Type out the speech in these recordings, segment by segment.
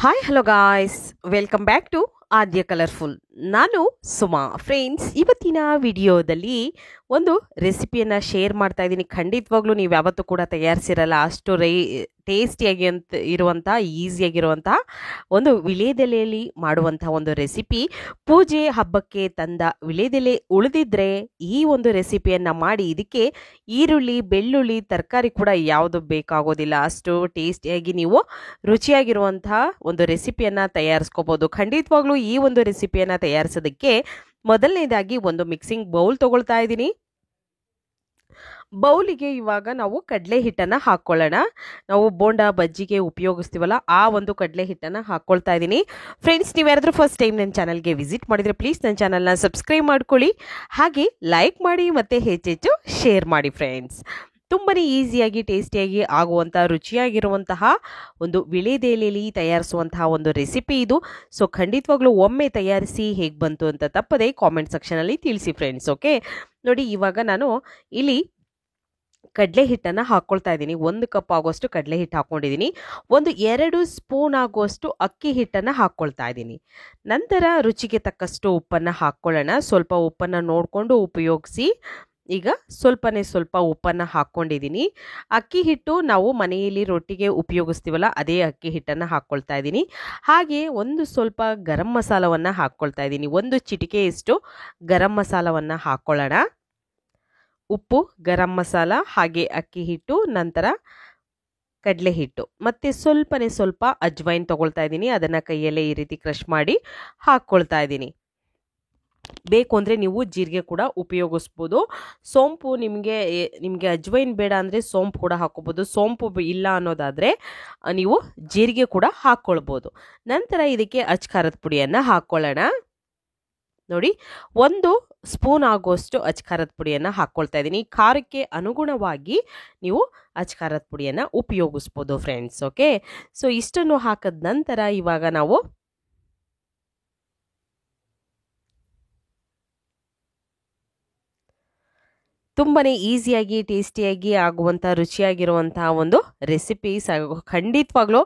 Hi hello guys, welcome back to Aadya colourful. ನಾನು Suma. Friends, ಇವತ್ತಿನ ವಿಡಿಯೋದಲ್ಲಿ ಒಂದು ರೆಸಿಪಿಯನ್ನು ಶೇರ್ ಮಾಡ್ತಾ ಇದ್ದೀನಿ. ಖಂಡಿತವಾಗ್ಲೂ ನೀವು ಯಾವತ್ತೂ ಕೂಡ ತಯಾರಿಸಿರಲ್ಲ, ಅಷ್ಟು ಟೇಸ್ಟಿಯಾಗಿ ಅಂತ ಇರುವಂಥ, ಈಸಿಯಾಗಿರುವಂತಹ ಒಂದು ವಿಳೆದೆಲೆಯಲ್ಲಿ ಮಾಡುವಂತಹ ಒಂದು ರೆಸಿಪಿ. ಪೂಜೆ ಹಬ್ಬಕ್ಕೆ ತಂದ ವಿಳೆದೆಲೆ ಉಳಿದಿದ್ರೆ ಈ ಒಂದು ರೆಸಿಪಿಯನ್ನು ಮಾಡಿ, ಇದಕ್ಕೆ ಈರುಳ್ಳಿ, ಬೆಳ್ಳುಳ್ಳಿ, ತರಕಾರಿ ಕೂಡ ಯಾವುದು ಬೇಕಾಗೋದಿಲ್ಲ. ಅಷ್ಟು ಟೇಸ್ಟಿಯಾಗಿ ನೀವು ರುಚಿಯಾಗಿರುವಂತಹ ಒಂದು ರೆಸಿಪಿಯನ್ನು ತಯಾರಿಸ್ಕೋಬೋದು. ಖಂಡಿತವಾಗ್ಲೂ ಈ ಒಂದು ರೆಸಿಪಿಯನ್ನು ತಯಾರಿಸೋದಕ್ಕೆ ಮೊದಲನೇದಾಗಿ ಒಂದು ಮಿಕ್ಸಿಂಗ್ ಬೌಲ್ ತಗೊಳ್ತಾ ಇದ್ದೀನಿ. ಬೌಲಿಗೆ ಇವಾಗ ನಾವು ಕಡಲೆ ಹಿಟ್ಟನ್ನು ಹಾಕ್ಕೊಳ್ಳೋಣ. ನಾವು ಬೋಂಡಾ ಬಜ್ಜಿಗೆ ಉಪಯೋಗಿಸ್ತೀವಲ್ಲ, ಆ ಒಂದು ಕಡಲೆ ಹಿಟ್ಟನ್ನು ಹಾಕ್ಕೊಳ್ತಾ ಇದ್ದೀನಿ. ಫ್ರೆಂಡ್ಸ್, ನೀವು ಯಾರಾದರೂ ಫಸ್ಟ್ ಟೈಮ್ ನನ್ನ ಚಾನಲ್ಗೆ ವಿಸಿಟ್ ಮಾಡಿದರೆ ಪ್ಲೀಸ್ ನನ್ನ ಚಾನಲ್ನ ಸಬ್ಸ್ಕ್ರೈಬ್ ಮಾಡ್ಕೊಳ್ಳಿ, ಹಾಗೆ ಲೈಕ್ ಮಾಡಿ ಮತ್ತು ಹೆಚ್ಚೆಚ್ಚು ಶೇರ್ ಮಾಡಿ. ಫ್ರೆಂಡ್ಸ್, ತುಂಬಾ ಈಸಿಯಾಗಿ ಟೇಸ್ಟಿಯಾಗಿ ಆಗುವಂಥ ರುಚಿಯಾಗಿರುವಂತಹ ಒಂದು ವಿಳೆದೆಲೆಯಲ್ಲಿ ತಯಾರಿಸುವಂತಹ ಒಂದು ರೆಸಿಪಿ ಇದು. ಸೊ ಖಂಡಿತವಾಗ್ಲೂ ಒಮ್ಮೆ ತಯಾರಿಸಿ ಹೇಗೆ ಬಂತು ಅಂತ ತಪ್ಪದೆ ಕಾಮೆಂಟ್ ಸೆಕ್ಷನಲ್ಲಿ ತಿಳಿಸಿ ಫ್ರೆಂಡ್ಸ್. ಓಕೆ, ನೋಡಿ, ಇವಾಗ ನಾನು ಇಲ್ಲಿ ಕಡಲೆ ಹಿಟ್ಟನ್ನು ಹಾಕ್ಕೊಳ್ತಾ ಇದ್ದೀನಿ. 1 ಕಪ್ ಆಗುವಷ್ಟು ಕಡಲೆ ಹಿಟ್ಟು ಹಾಕ್ಕೊಂಡಿದ್ದೀನಿ. 2 ಸ್ಪೂನ್ ಆಗುವಷ್ಟು ಅಕ್ಕಿ ಹಿಟ್ಟನ್ನು ಹಾಕ್ಕೊಳ್ತಾ ಇದ್ದೀನಿ. ನಂತರ ರುಚಿಗೆ ತಕ್ಕಷ್ಟು ಉಪ್ಪನ್ನು ಹಾಕ್ಕೊಳ್ಳೋಣ. ಸ್ವಲ್ಪ ಉಪ್ಪನ್ನು ನೋಡಿಕೊಂಡು ಉಪಯೋಗಿಸಿ. ಈಗ ಸ್ವಲ್ಪ ಉಪ್ಪನ್ನು ಹಾಕ್ಕೊಂಡಿದ್ದೀನಿ. ಅಕ್ಕಿ ಹಿಟ್ಟು ನಾವು ಮನೆಯಲ್ಲಿ ರೊಟ್ಟಿಗೆ ಉಪಯೋಗಿಸ್ತೀವಲ್ಲ, ಅದೇ ಅಕ್ಕಿ ಹಿಟ್ಟನ್ನು ಹಾಕ್ಕೊಳ್ತಾ ಇದ್ದೀನಿ. ಹಾಗೆ ಸ್ವಲ್ಪ ಗರಂ ಮಸಾಲವನ್ನು ಹಾಕ್ಕೊಳ್ತಾ ಇದ್ದೀನಿ. 1 ಚಿಟಿಕೆಯಷ್ಟು ಗರಂ ಮಸಾಲವನ್ನು ಹಾಕ್ಕೊಳ್ಳೋಣ. ಉಪ್ಪು, ಗರಂ ಮಸಾಲ, ಹಾಗೆ ಅಕ್ಕಿ ಹಿಟ್ಟು, ನಂತರ ಕಡಲೆ ಹಿಟ್ಟು, ಮತ್ತು ಸ್ವಲ್ಪ ಅಜ್ವೈನ್ ತಗೊಳ್ತಾ ಇದ್ದೀನಿ. ಅದನ್ನು ಕೈಯಲ್ಲೇ ಈ ರೀತಿ ಕ್ರಷ್ ಮಾಡಿ ಹಾಕ್ಕೊಳ್ತಾ ಇದ್ದೀನಿ. ಬೇಕು ಅಂದರೆ ನೀವು ಜೀರಿಗೆ ಕೂಡ ಉಪಯೋಗಿಸ್ಬೋದು. ಸೋಂಪು, ನಿಮಗೆ ಅಜ್ವೈನ್ ಬೇಡ ಅಂದರೆ ಸೋಂಪು ಕೂಡ ಹಾಕ್ಕೋಬೋದು. ಸೋಂಪು ಇಲ್ಲ ಅನ್ನೋದಾದರೆ ನೀವು ಜೀರಿಗೆ ಕೂಡ ಹಾಕ್ಕೊಳ್ಬೋದು. ನಂತರ ಇದಕ್ಕೆ ಖಾರದ ಪುಡಿಯನ್ನು ಹಾಕ್ಕೊಳ್ಳೋಣ. ನೋಡಿ, 1 ಸ್ಪೂನ್ ಆಗುವಷ್ಟು ಖಾರದ ಪುಡಿಯನ್ನು ಹಾಕ್ಕೊಳ್ತಾ ಇದ್ದೀನಿ. ಖಾರಕ್ಕೆ ಅನುಗುಣವಾಗಿ ನೀವು ಖಾರದ ಪುಡಿಯನ್ನು ಉಪಯೋಗಿಸ್ಬೋದು ಫ್ರೆಂಡ್ಸ್. ಓಕೆ, ಸೊ ಇಷ್ಟನ್ನು ಹಾಕಿದ ನಂತರ ಇವಾಗ ನಾವು ತುಂಬಾ ಈಸಿಯಾಗಿ ಟೇಸ್ಟಿಯಾಗಿ ಆಗುವಂಥ ರುಚಿಯಾಗಿರುವಂತಹ ಒಂದು ರೆಸಿಪಿ. ಖಂಡಿತವಾಗ್ಲೂ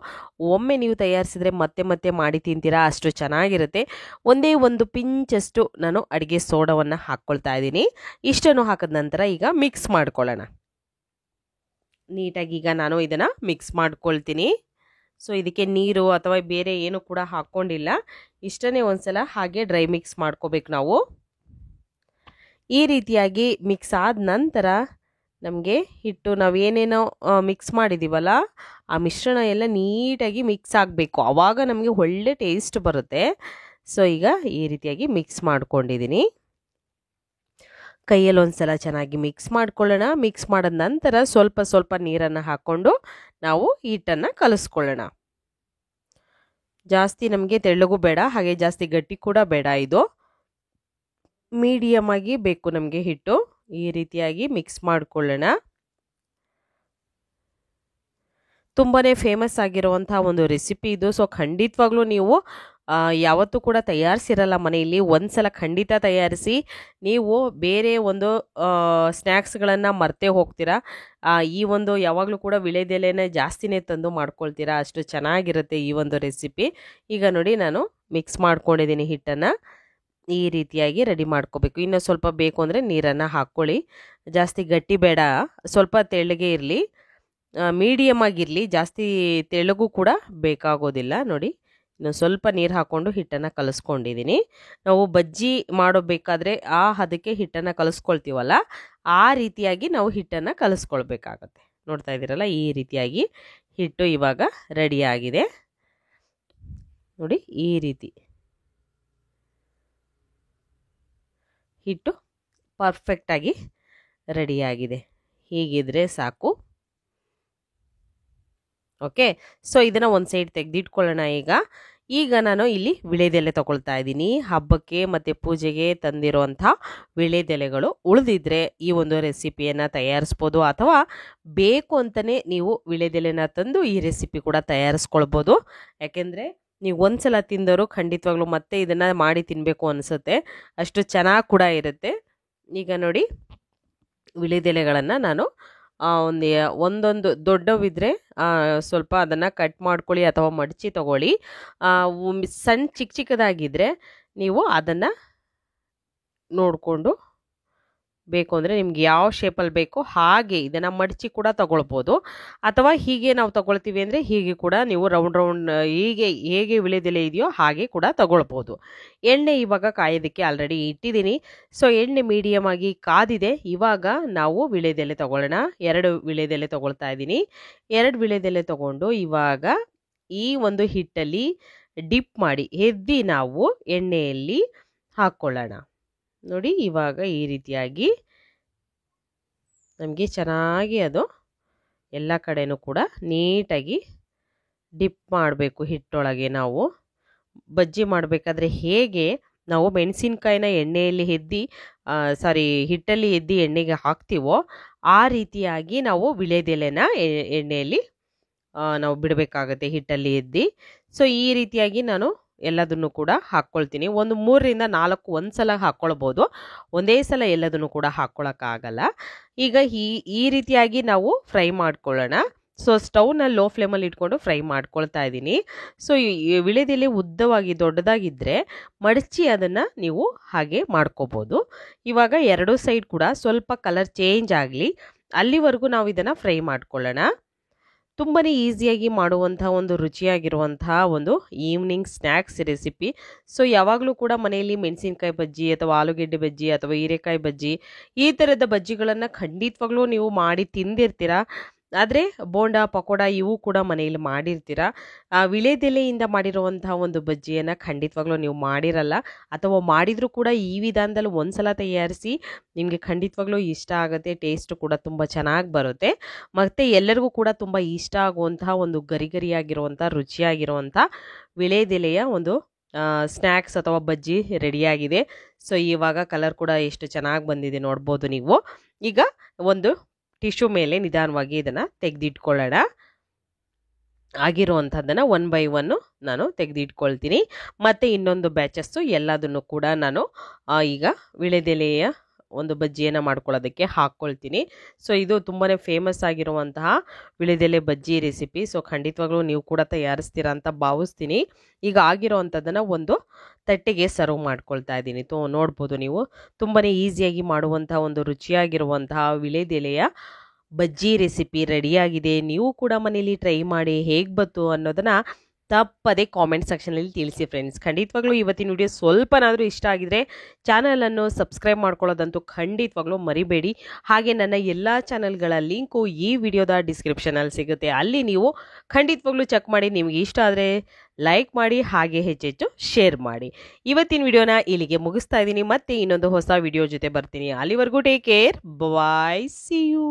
ಒಮ್ಮೆ ನೀವು ತಯಾರಿಸಿದ್ರೆ ಮತ್ತೆ ಮಾಡಿ ತಿಂತೀರಾ, ಅಷ್ಟು ಚೆನ್ನಾಗಿರುತ್ತೆ. ಒಂದೇ ಒಂದು ಪಿಂಚಷ್ಟು ನಾನು ಅಡುಗೆ ಸೋಡವನ್ನು ಹಾಕ್ಕೊಳ್ತಾ ಇದ್ದೀನಿ. ಇಷ್ಟನ್ನು ಹಾಕಿದ ನಂತರ ಈಗ ಮಿಕ್ಸ್ ಮಾಡ್ಕೊಳ್ಳೋಣ ನೀಟಾಗಿ. ಈಗ ನಾನು ಇದನ್ನು ಮಿಕ್ಸ್ ಮಾಡ್ಕೊಳ್ತೀನಿ. ಸೊ ಇದಕ್ಕೆ ನೀರು ಅಥವಾ ಬೇರೆ ಏನು ಕೂಡ ಹಾಕ್ಕೊಂಡಿಲ್ಲ. ಇಷ್ಟನ್ನೇ ಒಂದ್ಸಲ ಹಾಗೆ ಡ್ರೈ ಮಿಕ್ಸ್ ಮಾಡ್ಕೋಬೇಕು ನಾವು. ಈ ರೀತಿಯಾಗಿ ಮಿಕ್ಸ್ ಆದ ನಂತರ ನಮಗೆ ಹಿಟ್ಟು, ನಾವೇನೇನೋ ಮಿಕ್ಸ್ ಮಾಡಿದ್ದೀವಲ್ಲ, ಆ ಮಿಶ್ರಣ ಎಲ್ಲ ನೀಟಾಗಿ ಮಿಕ್ಸ್ ಆಗಬೇಕು. ಆವಾಗ ನಮಗೆ ಒಳ್ಳೆ ಟೇಸ್ಟ್ ಬರುತ್ತೆ. ಸೊ ಈಗ ಈ ರೀತಿಯಾಗಿ ಮಿಕ್ಸ್ ಮಾಡ್ಕೊಂಡಿದ್ದೀನಿ. ಕೈಯಲ್ಲಿ ಒಂದ್ಸಲ ಚೆನ್ನಾಗಿ ಮಿಕ್ಸ್ ಮಾಡ್ಕೊಳ್ಳೋಣ. ಮಿಕ್ಸ್ ಮಾಡಿದ ನಂತರ ಸ್ವಲ್ಪ ನೀರನ್ನು ಹಾಕ್ಕೊಂಡು ನಾವು ಹಿಟ್ಟನ್ನು ಕಲಿಸ್ಕೊಳ್ಳೋಣ. ಜಾಸ್ತಿ ನಮಗೆ ತೆಳ್ಳಗೂ ಬೇಡ, ಹಾಗೆ ಜಾಸ್ತಿ ಗಟ್ಟಿ ಕೂಡ ಬೇಡ. ಇದು ಮೀಡಿಯಮ್ ಆಗಿ ಬೇಕು ನಮಗೆ ಹಿಟ್ಟು. ಈ ರೀತಿಯಾಗಿ ಮಿಕ್ಸ್ ಮಾಡ್ಕೊಳ್ಳೋಣ. ತುಂಬಾ ಫೇಮಸ್ ಆಗಿರುವಂತಹ ಒಂದು ರೆಸಿಪಿ ಇದು. ಸೊ ಖಂಡಿತವಾಗ್ಲೂ ನೀವು ಯಾವತ್ತೂ ಕೂಡ ತಯಾರಿಸಿರಲ್ಲ ಮನೆಯಲ್ಲಿ, ಒಂದ್ಸಲ ಖಂಡಿತ ತಯಾರಿಸಿ. ನೀವು ಬೇರೆ ಒಂದು ಸ್ನ್ಯಾಕ್ಸ್ಗಳನ್ನು ಮರ್ತೇ ಹೋಗ್ತೀರಾ. ಈ ಒಂದು ಯಾವಾಗಲೂ ಕೂಡ ವಿಳೆದೆಲೆನೇ ಜಾಸ್ತಿನೇ ತಂದು ಮಾಡ್ಕೊಳ್ತೀರಾ, ಅಷ್ಟು ಚೆನ್ನಾಗಿರುತ್ತೆ ಈ ಒಂದು ರೆಸಿಪಿ. ಈಗ ನೋಡಿ, ನಾನು ಮಿಕ್ಸ್ ಮಾಡ್ಕೊಂಡಿದ್ದೀನಿ ಹಿಟ್ಟನ್ನು. ಈ ರೀತಿಯಾಗಿ ರೆಡಿ ಮಾಡ್ಕೋಬೇಕು. ಇನ್ನು ಸ್ವಲ್ಪ ಬೇಕು ಅಂದರೆ ನೀರನ್ನು ಹಾಕ್ಕೊಳ್ಳಿ. ಜಾಸ್ತಿ ಗಟ್ಟಿ ಬೇಡ, ಸ್ವಲ್ಪ ತೆಳ್ಳಗೆ ಇರಲಿ, ಮೀಡಿಯಮ್ ಆಗಿರಲಿ, ಜಾಸ್ತಿ ತೆಳ್ಳಗೂ ಕೂಡ ಬೇಕಾಗೋದಿಲ್ಲ. ನೋಡಿ, ಇನ್ನು ಸ್ವಲ್ಪ ನೀರು ಹಾಕ್ಕೊಂಡು ಹಿಟ್ಟನ್ನು ಕಲಿಸ್ಕೊಂಡಿದ್ದೀನಿ. ನಾವು ಬಜ್ಜಿ ಮಾಡಬೇಕಾದ್ರೆ ಅದಕ್ಕೆ ಹಿಟ್ಟನ್ನು ಕಲಿಸ್ಕೊಳ್ತೀವಲ್ಲ, ಆ ರೀತಿಯಾಗಿ ನಾವು ಹಿಟ್ಟನ್ನು ಕಲಿಸ್ಕೊಳ್ಬೇಕಾಗತ್ತೆ. ನೋಡ್ತಾ ಇದ್ದೀರಲ್ಲ, ಈ ರೀತಿಯಾಗಿ ಹಿಟ್ಟು ಇವಾಗ ರೆಡಿಯಾಗಿದೆ. ನೋಡಿ, ಈ ರೀತಿ ಹಿಟ್ಟು ಪರ್ಫೆಕ್ಟಾಗಿ ರೆಡಿಯಾಗಿದೆ. ಹೀಗಿದ್ರೆ ಸಾಕು. ಓಕೆ, ಸೊ ಇದನ್ನು ಒಂದು ಸೈಡ್ ತೆಗೆದಿಟ್ಕೊಳ್ಳೋಣ. ಈಗ ನಾನು ಇಲ್ಲಿ ವಿಳೆದೆಲೆ ತಗೊಳ್ತಾ ಇದ್ದೀನಿ. ಹಬ್ಬಕ್ಕೆ ಮತ್ತು ಪೂಜೆಗೆ ತಂದಿರುವಂಥ ವಿಳೆದೆಲೆಗಳು ಉಳಿದಿದ್ರೆ ಈ ಒಂದು ರೆಸಿಪಿಯನ್ನು ತಯಾರಿಸ್ಬೋದು, ಅಥವಾ ಬೇಕು ಅಂತಲೇ ನೀವು ವಿಳೆದೆಲೆನ ತಂದು ಈ ರೆಸಿಪಿ ಕೂಡ ತಯಾರಿಸ್ಕೊಳ್ಬೋದು. ಯಾಕೆಂದರೆ ನೀವು ಒಂದ್ಸಲ ತಿಂದವರು ಖಂಡಿತವಾಗ್ಲೂ ಮತ್ತೆ ಇದನ್ನು ಮಾಡಿ ತಿನ್ನಬೇಕು ಅನಿಸುತ್ತೆ, ಅಷ್ಟು ಚೆನ್ನಾಗಿ ಕೂಡ ಇರುತ್ತೆ. ಈಗ ನೋಡಿ, ವಿಳೆದೆಲೆಗಳನ್ನು ನಾನು ಒಂದೊಂದು ದೊಡ್ಡವಿದ್ರೆ ಸ್ವಲ್ಪ ಅದನ್ನು ಕಟ್ ಮಾಡ್ಕೊಳ್ಳಿ ಅಥವಾ ಮಡಚಿ ತಗೊಳ್ಳಿ. ಸಣ್ಣ ಚಿಕ್ಕ ಚಿಕ್ಕದಾಗಿದ್ದರೆ ನೀವು ಅದನ್ನು ನೋಡಿಕೊಂಡು ಬೇಕು ಅಂದರೆ ನಿಮ್ಗೆ ಯಾವ ಶೇಪಲ್ಲಿ ಬೇಕೋ ಹಾಗೆ ಇದನ್ನು ಮಡಚಿ ಕೂಡ ತಗೊಳ್ಬೋದು. ಅಥವಾ ಹೀಗೆ ನಾವು ತಗೊಳ್ತೀವಿ ಅಂದರೆ ಹೀಗೆ ಕೂಡ ನೀವು ರೌಂಡ್ ರೌಂಡ್ ಹೇಗೆ ವಿಳೆದೆಲೆ ಇದೆಯೋ ಹಾಗೆ ಕೂಡ ತಗೊಳ್ಬೋದು. ಎಣ್ಣೆ ಇವಾಗ ಕಾಯೋದಕ್ಕೆ ಆಲ್ರೆಡಿ ಇಟ್ಟಿದ್ದೀನಿ. ಸೊ ಎಣ್ಣೆ ಮೀಡಿಯಮ್ ಆಗಿ ಕಾದಿದೆ. ಇವಾಗ ನಾವು ವಿಳೆದೆಲೆ ತಗೊಳ್ಳೋಣ. 2 ವಿಳೆದೆಲೆ ತಗೊಳ್ತಾ ಇದ್ದೀನಿ. 2 ವಿಳೆದೆಲೆ ತಗೊಂಡು ಇವಾಗ ಈ ಒಂದು ಹಿಟ್ಟಲ್ಲಿ ಡಿಪ್ ಮಾಡಿ ಎದ್ದಿ ನಾವು ಎಣ್ಣೆಯಲ್ಲಿ ಹಾಕ್ಕೊಳ್ಳೋಣ. ನೋಡಿ ಇವಾಗ ಈ ರೀತಿಯಾಗಿ ನಮಗೆ ಚೆನ್ನಾಗಿ ಅದು ಎಲ್ಲ ಕಡೆನೂ ಕೂಡ ನೀಟಾಗಿ ಡಿಪ್ ಮಾಡಬೇಕು. ಹಿಟ್ಟೊಳಗೆ ನಾವು ಬಜ್ಜಿ ಮಾಡಬೇಕಾದ್ರೆ ಹೇಗೆ ನಾವು ಮೆಣಸಿನ್ಕಾಯಿನ ಎಣ್ಣೆಯಲ್ಲಿ ಹಿಟ್ಟಲ್ಲಿ ಎದ್ದಿ ಎಣ್ಣೆಗೆ ಹಾಕ್ತೀವೋ ಆ ರೀತಿಯಾಗಿ ನಾವು ವಿಳೆದೆಲೆನ ಎಣ್ಣೆಯಲ್ಲಿ ನಾವು ಬಿಡಬೇಕಾಗತ್ತೆ ಹಿಟ್ಟಲ್ಲಿ ಎದ್ದಿ. ಸೊ ಈ ರೀತಿಯಾಗಿ ನಾನು ಎಲ್ಲದನ್ನು ಕೂಡ ಹಾಕ್ಕೊಳ್ತೀನಿ. ಒಂದು 3 ರಿಂದ 4 ಒಂದ್ಸಲ ಹಾಕ್ಕೊಳ್ಬೋದು. ಒಂದೇ ಸಲ ಎಲ್ಲದನ್ನು ಕೂಡ ಹಾಕ್ಕೊಳಕ್ಕಾಗಲ್ಲ. ಈಗ ಈ ರೀತಿಯಾಗಿ ನಾವು ಫ್ರೈ ಮಾಡ್ಕೊಳ್ಳೋಣ. ಸೊ ಸ್ಟವ್ನ ಲೋ ಫ್ಲೇಮಲ್ಲಿ ಇಟ್ಕೊಂಡು ಫ್ರೈ ಮಾಡ್ಕೊಳ್ತಾ ಇದ್ದೀನಿ. ಸೊ ಈ ವಿಳೆದೆಲೆ ಉದ್ದವಾಗಿ ದೊಡ್ಡದಾಗಿದ್ದರೆ ಮಡಚಿ ಅದನ್ನು ನೀವು ಹಾಗೆ ಮಾಡ್ಕೋಬೋದು. ಇವಾಗ 2 ಸೈಡ್ ಕೂಡ ಸ್ವಲ್ಪ ಕಲರ್ ಚೇಂಜ್ ಆಗಲಿ ಅಲ್ಲಿವರೆಗೂ ನಾವು ಇದನ್ನು ಫ್ರೈ ಮಾಡ್ಕೊಳ್ಳೋಣ. ತುಂಬಾ ಈಸಿಯಾಗಿ ಮಾಡುವಂಥ ಒಂದು ರುಚಿಯಾಗಿರುವಂತಹ ಒಂದು ಈವ್ನಿಂಗ್ ಸ್ನ್ಯಾಕ್ಸ್ ರೆಸಿಪಿ. ಸೊ ಯಾವಾಗಲೂ ಕೂಡ ಮನೆಯಲ್ಲಿ ಮೆಣಸಿನ್ಕಾಯಿ ಬಜ್ಜಿ ಅಥವಾ ಆಲೂಗೆಡ್ಡೆ ಬಜ್ಜಿ ಅಥವಾ ಹೀರೆಕಾಯಿ ಬಜ್ಜಿ ಈ ಥರದ ಬಜ್ಜಿಗಳನ್ನು ಖಂಡಿತವಾಗ್ಲೂ ನೀವು ಮಾಡಿ ತಿಂದಿರ್ತೀರ. ಆದರೆ ಬೋಂಡ ಪಕೋಡ ಇವು ಕೂಡ ಮನೆಯಲ್ಲಿ ಮಾಡಿರ್ತೀರ. ವಿಳೆದೆಲೆಯಿಂದ ಮಾಡಿರುವಂತಹ ಒಂದು ಬಜ್ಜಿಯನ್ನು ಖಂಡಿತವಾಗ್ಲೂ ನೀವು ಮಾಡಿರಲ್ಲ. ಅಥವಾ ಮಾಡಿದರೂ ಕೂಡ ಈ ವಿಧಾನದಲ್ಲಿ ಒಂದ್ಸಲ ತಯಾರಿಸಿ ನಿಮಗೆ ಖಂಡಿತವಾಗ್ಲೂ ಇಷ್ಟ ಆಗುತ್ತೆ. ಟೇಸ್ಟ್ ಕೂಡ ತುಂಬ ಚೆನ್ನಾಗಿ ಬರುತ್ತೆ. ಮತ್ತು ಎಲ್ಲರಿಗೂ ಕೂಡ ತುಂಬ ಇಷ್ಟ ಆಗುವಂತಹ ಒಂದು ಗರಿಗರಿಯಾಗಿರುವಂಥ ರುಚಿಯಾಗಿರುವಂಥ ವಿಳೆದೆಲೆಯ ಒಂದು ಸ್ನ್ಯಾಕ್ಸ್ ಅಥವಾ ಬಜ್ಜಿ ರೆಡಿಯಾಗಿದೆ. ಸೊ ಇವಾಗ ಕಲರ್ ಕೂಡ ಎಷ್ಟು ಚೆನ್ನಾಗಿ ಬಂದಿದೆ ನೋಡ್ಬೋದು ನೀವು. ಈಗ ಒಂದು ಟಿಶ್ಯೂ ಮೇಲೆ ನಿಧಾನವಾಗಿ ಇದನ್ನು ತೆಗೆದಿಟ್ಕೊಳ್ಳೋಣ. ಆಗಿರುವಂಥದ್ದನ್ನು 1 by 1 ನಾನು ತೆಗೆದಿಟ್ಕೊಳ್ತೀನಿ. ಮತ್ತು ಇನ್ನೊಂದು ಬ್ಯಾಚಸ್ಸು ಎಲ್ಲದನ್ನು ಕೂಡ ನಾನು ಈಗ ವಿಳೆದೆಲೆಯ ಒಂದು ಬಜ್ಜಿಯನ್ನು ಮಾಡ್ಕೊಳ್ಳೋದಕ್ಕೆ ಹಾಕ್ಕೊಳ್ತೀನಿ. ಸೊ ಇದು ತುಂಬಾ ಫೇಮಸ್ ಆಗಿರುವಂತಹ ವಿಳೆದೆಲೆ ಬಜ್ಜಿ ರೆಸಿಪಿ. ಸೊ ಖಂಡಿತವಾಗ್ಲೂ ನೀವು ಕೂಡ ತಯಾರಿಸ್ತೀರಾ ಅಂತ ಭಾವಿಸ್ತೀನಿ. ಈಗ ಆಗಿರೋವಂಥದ್ದನ್ನು ಒಂದು ತಟ್ಟೆಗೆ ಸರ್ವ್ ಮಾಡ್ಕೊಳ್ತಾ ಇದ್ದೀನಿ. ನೋಡ್ಬೋದು ನೀವು ತುಂಬಾ ಈಸಿಯಾಗಿ ಮಾಡುವಂತಹ ಒಂದು ರುಚಿಯಾಗಿರುವಂತಹ ವಿಳೆದೆಲೆಯ ಬಜ್ಜಿ ರೆಸಿಪಿ ರೆಡಿಯಾಗಿದೆ. ನೀವು ಕೂಡ ಮನೇಲಿ ಟ್ರೈ ಮಾಡಿ ಹೇಗೆ ಬಂತು ಅನ್ನೋದನ್ನು ತಪ್ಪದೇ ಕಾಮೆಂಟ್ ಸೆಕ್ಷನಲ್ಲಿ ತಿಳಿಸಿ ಫ್ರೆಂಡ್ಸ್. ಖಂಡಿತವಾಗ್ಲೂ ಇವತ್ತಿನ ವಿಡಿಯೋ ಸ್ವಲ್ಪನಾದರೂ ಇಷ್ಟ ಆಗಿದ್ರೆ ಚಾನಲನ್ನು ಸಬ್ಸ್ಕ್ರೈಬ್ ಮಾಡ್ಕೊಳ್ಳೋದಂತೂ ಖಂಡಿತವಾಗ್ಲೂ ಮರಿಬೇಡಿ. ಹಾಗೆ ನನ್ನ ಎಲ್ಲ ಚಾನಲ್ಗಳ ಲಿಂಕು ಈ ವಿಡಿಯೋದ ಡಿಸ್ಕ್ರಿಪ್ಷನಲ್ಲಿ ಸಿಗುತ್ತೆ. ಅಲ್ಲಿ ನೀವು ಖಂಡಿತವಾಗ್ಲೂ ಚೆಕ್ ಮಾಡಿ. ನಿಮಗೆ ಇಷ್ಟ ಆದರೆ ಲೈಕ್ ಮಾಡಿ, ಹಾಗೆ ಹೆಚ್ಚೆಚ್ಚು ಶೇರ್ ಮಾಡಿ. ಇವತ್ತಿನ ವಿಡಿಯೋನ ಇಲ್ಲಿಗೆ ಮುಗಿಸ್ತಾ ಇದ್ದೀನಿ. ಮತ್ತೆ ಇನ್ನೊಂದು ಹೊಸ ವಿಡಿಯೋ ಜೊತೆ ಬರ್ತೀನಿ. ಅಲ್ಲಿವರೆಗೂ take care, bye, see you.